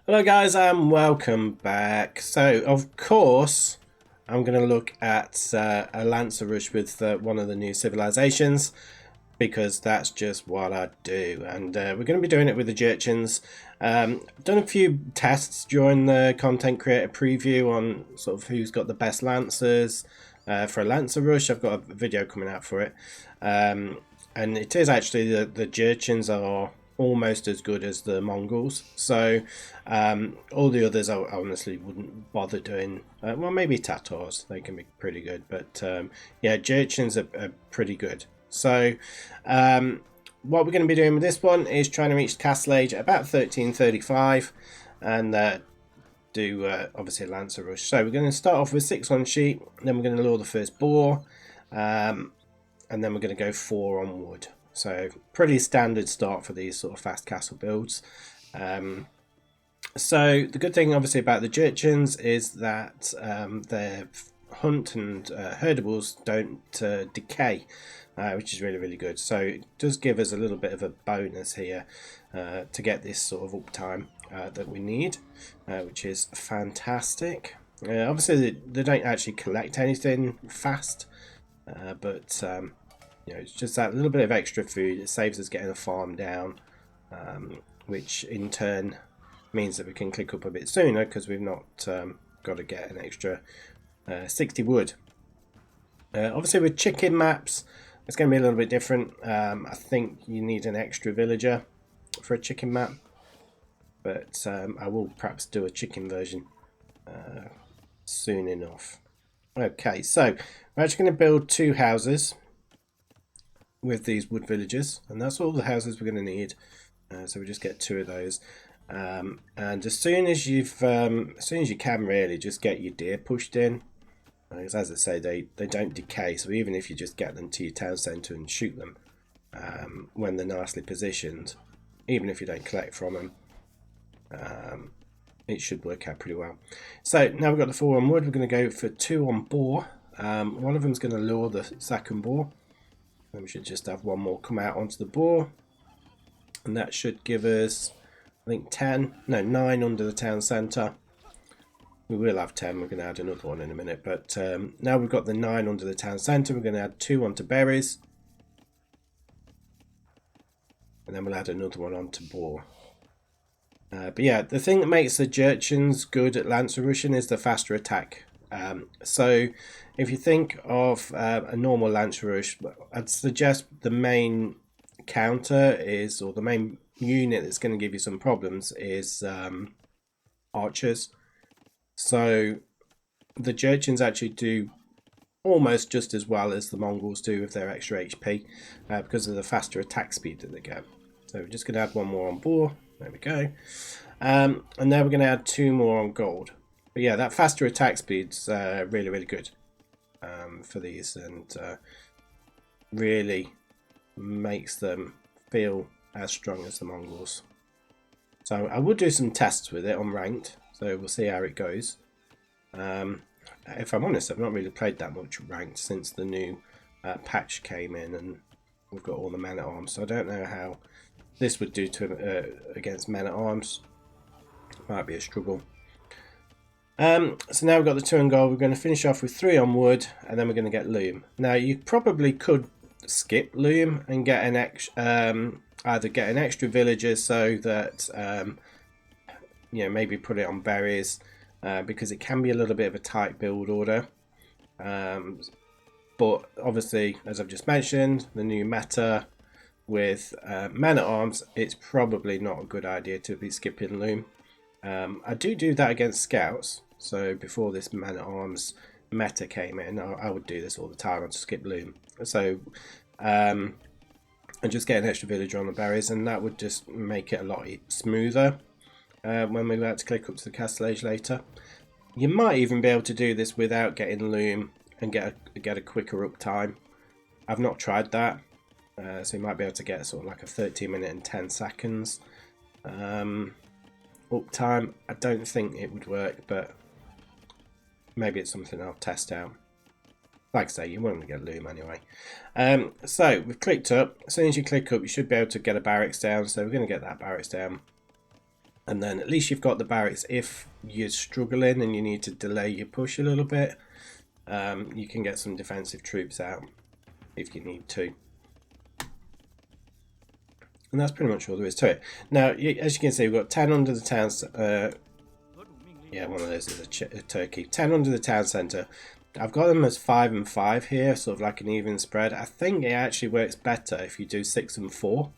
Hello guys and welcome back. So of course I'm going to look at a Lancer Rush with one of the new civilizations because that's just what I do, and we're going to be doing it with the Jurchens. Done a few tests during the content creator preview on sort of who's got the best Lancers for a Lancer Rush. I've got a video coming out for it, and it is actually the Jurchens are almost as good as the Mongols. So all the others I honestly wouldn't bother doing. Well, maybe Tatars, they can be pretty good, but yeah, Jurchens are pretty good. So what we're going to be doing with this one is trying to reach the castle age at about 1335 and do obviously a Lancer Rush. So we're going to start off with 6 on sheep, then we're going to lure the first boar, and then we're going to go 4 on wood. So pretty standard start for these sort of fast castle builds. So the good thing obviously about the Jurchens is that their hunt and herdables don't decay, which is really good. So it does give us a little bit of a bonus here to get this sort of uptime that we need, which is fantastic. Obviously they don't actually collect anything fast, but you know, it's just that little bit of extra food. It saves us getting a farm down, which in turn means that we can click up a bit sooner because we've not got to get an extra 60 wood. Obviously with chicken maps it's going to be a little bit different. I think you need an extra villager for a chicken map, but I will perhaps do a chicken version soon enough. Okay, so we're actually going to build 2 houses with these wood villages, and that's all the houses we're going to need. So we just get 2 of those, and as soon as you can, really just get your deer pushed in, because as I say, they don't decay. So even if you just get them to your town centre and shoot them when they're nicely positioned, even if you don't collect from them, it should work out pretty well. So now we've got the 4 on wood, we're going to go for 2 on boar. One of them is going to lure the second boar. Then we should just have 1 more come out onto the boar, and that should give us, I think, 9 under the town centre. We will have 10, we're going to add another one in a minute, but now we've got the 9 under the town centre, we're going to add 2 onto berries, and then we'll add another one onto boar. But yeah, the thing that makes the Jurchens good at Lancer Rushing is the faster attack. So if you think of a normal Lancer Rush, I'd suggest the main counter is, or the main unit that's going to give you some problems is archers. So the Jurchens actually do almost just as well as the Mongols do with their extra HP because of the faster attack speed that they get. So we're just going to add 1 more on boar. There we go. And now we're going to add 2 more on gold. But yeah, that faster attack speed's really good for these, and really makes them feel as strong as the Mongols. So I will do some tests with it on ranked, so we'll see how it goes. If I'm honest, I've not really played that much ranked since the new patch came in, and we've got all the men at arms, so I don't know how this would do to against men at arms. Might be a struggle. So now we've got the 2 on gold, we're going to finish off with 3 on wood, and then we're going to get loom. Now you probably could skip loom and get an either get an extra villager so that you know, maybe put it on berries, because it can be a little bit of a tight build order. But obviously, as I've just mentioned, the new meta with men at arms, it's probably not a good idea to be skipping loom. I do that against scouts, so before this man at arms meta came in, I would do this all the time. I'd skip loom, so and just get an extra villager on the berries, and that would just make it a lot smoother when we're about to click up to the castle age later. You might even be able to do this without getting loom and get a quicker uptime. I've not tried that, so you might be able to get sort of like a 13-minute and 10 seconds uptime. I don't think it would work, but maybe it's something I'll test out. Like I say, you want to get loom anyway. So we've clicked up. As soon as you click up, you should be able to get a barracks down. So we're going to get that barracks down. And then at least you've got the barracks. If you're struggling and you need to delay your push a little bit, you can get some defensive troops out if you need to. And that's pretty much all there is to it. Now, as you can see, we've got 10 under the town. Yeah, one of those is a turkey. 10 under the town centre. I've got them as 5 and 5 here, sort of like an even spread. I think it actually works better if you do 6 and 4,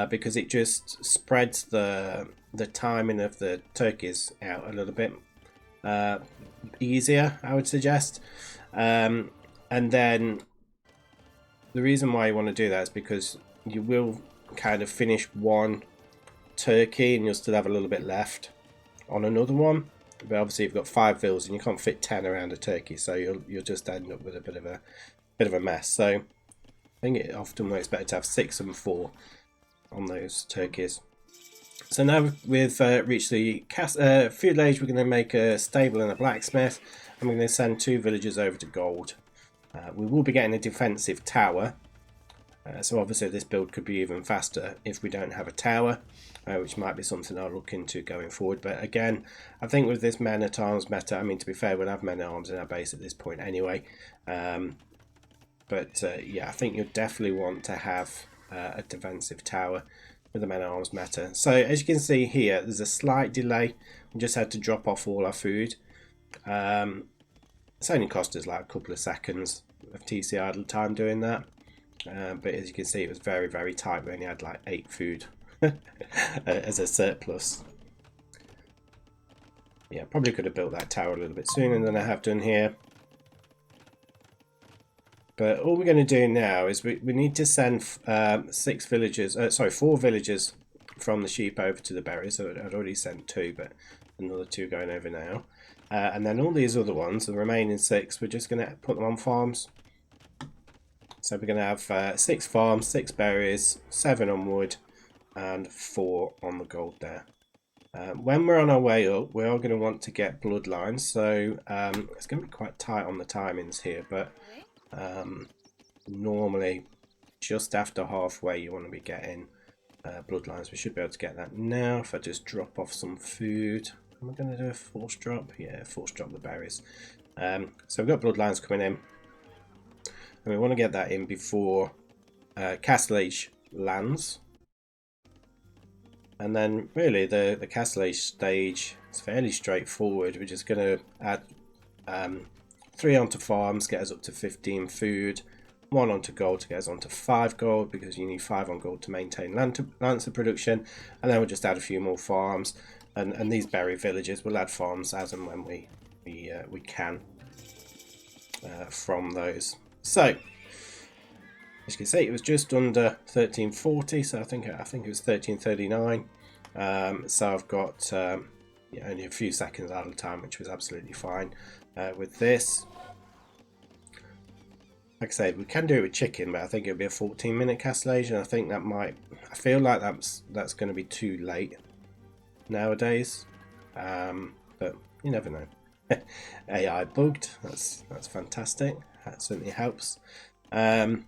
because it just spreads the timing of the turkeys out a little bit easier, I would suggest. And then the reason why you want to do that is because you will kind of finish one turkey and you'll still have a little bit left on another one. But obviously you've got 5 vills and you can't fit 10 around a turkey, so you'll just end up with a bit of a mess. So I think it often works better to have 6 and 4 on those turkeys. So now we've reached the feudal age. We're going to make a stable and a blacksmith, and we're going to send 2 villagers over to gold. We will be getting a defensive tower, so obviously this build could be even faster if we don't have a tower, which might be something I'll look into going forward. But again, I think with this men-at-arms meta, I mean, to be fair, we'll have men-at-arms in our base at this point anyway. Yeah, I think you'll definitely want to have a defensive tower with the men-at-arms meta. So as you can see here, there's a slight delay. We just had to drop off all our food. It's only cost us like a couple of seconds of TC idle time doing that. But as you can see, it was very, very tight. We only had like 8 food as a surplus. Yeah, probably could have built that tower a little bit sooner than I have done here. But all we're going to do now is we need to send 4 villagers from the sheep over to the berries. So I'd already sent 2, but another 2 going over now. And then all these other ones, the remaining 6, we're just going to put them on farms. So we're going to have 6 farms, 6 berries, 7 on wood, and 4 on the gold there. When we're on our way up, we are going to want to get bloodlines. So it's going to be quite tight on the timings here, but normally just after halfway you want to be getting bloodlines. We should be able to get that now if I just drop off some food. Am I going to do a force drop? Yeah, force drop the berries. So we've got bloodlines coming in, and we want to get that in before Castle Age lands. And then really the Castle Age stage is fairly straightforward. We're just going to add 3 onto farms, get us up to 15 food, 1 onto gold to get us onto 5 gold, because you need 5 on gold to maintain Lancer production. And then we'll just add a few more farms, and these berry villages will add farms as and when we can from those. So as you can see, it was just under 1340, so I think it was 1339. So I've got only a few seconds idle time, which was absolutely fine with this. Like I said, we can do it with chicken, but I think it'll be a 14-minute Castle Age, and I think that I feel like that's going to be too late nowadays. But you never know. AI bugged. That's fantastic. That certainly helps. But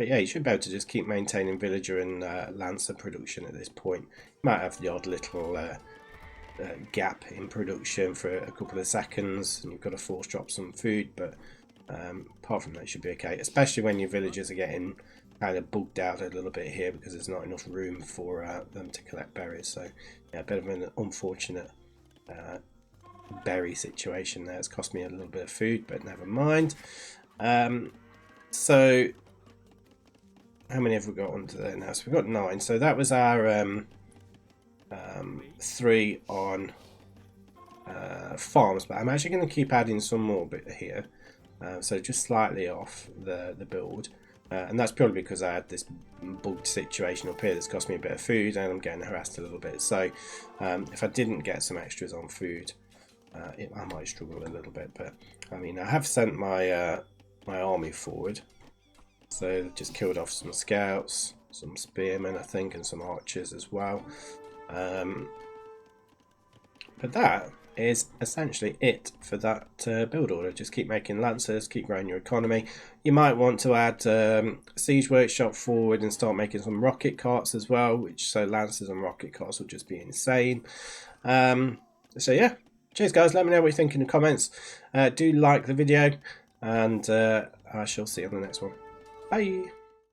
yeah, you should be able to just keep maintaining villager and lancer production at this point. You might have the odd little gap in production for a couple of seconds, and you've got to force drop some food, but apart from that, it should be okay. Especially when your villagers are getting kind of bugged out a little bit here because there's not enough room for them to collect berries. So yeah, a bit of an unfortunate berry situation there. It's cost me a little bit of food, but never mind. So how many have we got onto there now? So we've got 9. So that was our 3 on farms, but I'm actually going to keep adding some more bit here. So just slightly off the build. And that's purely because I had this bugged situation up here that's cost me a bit of food, and I'm getting harassed a little bit. So if I didn't get some extras on food, I might struggle a little bit. But I mean, I have sent my my army forward. So they've just killed off some scouts, some spearmen, I think, and some archers as well. But that is essentially it for that build order. Just keep making Lancers, keep growing your economy. You might want to add Siege Workshop forward and start making some rocket carts as well, which so Lancers and rocket carts will just be insane. So yeah, cheers guys, let me know what you think in the comments. Do like the video, and I shall see you on the next one. Bye.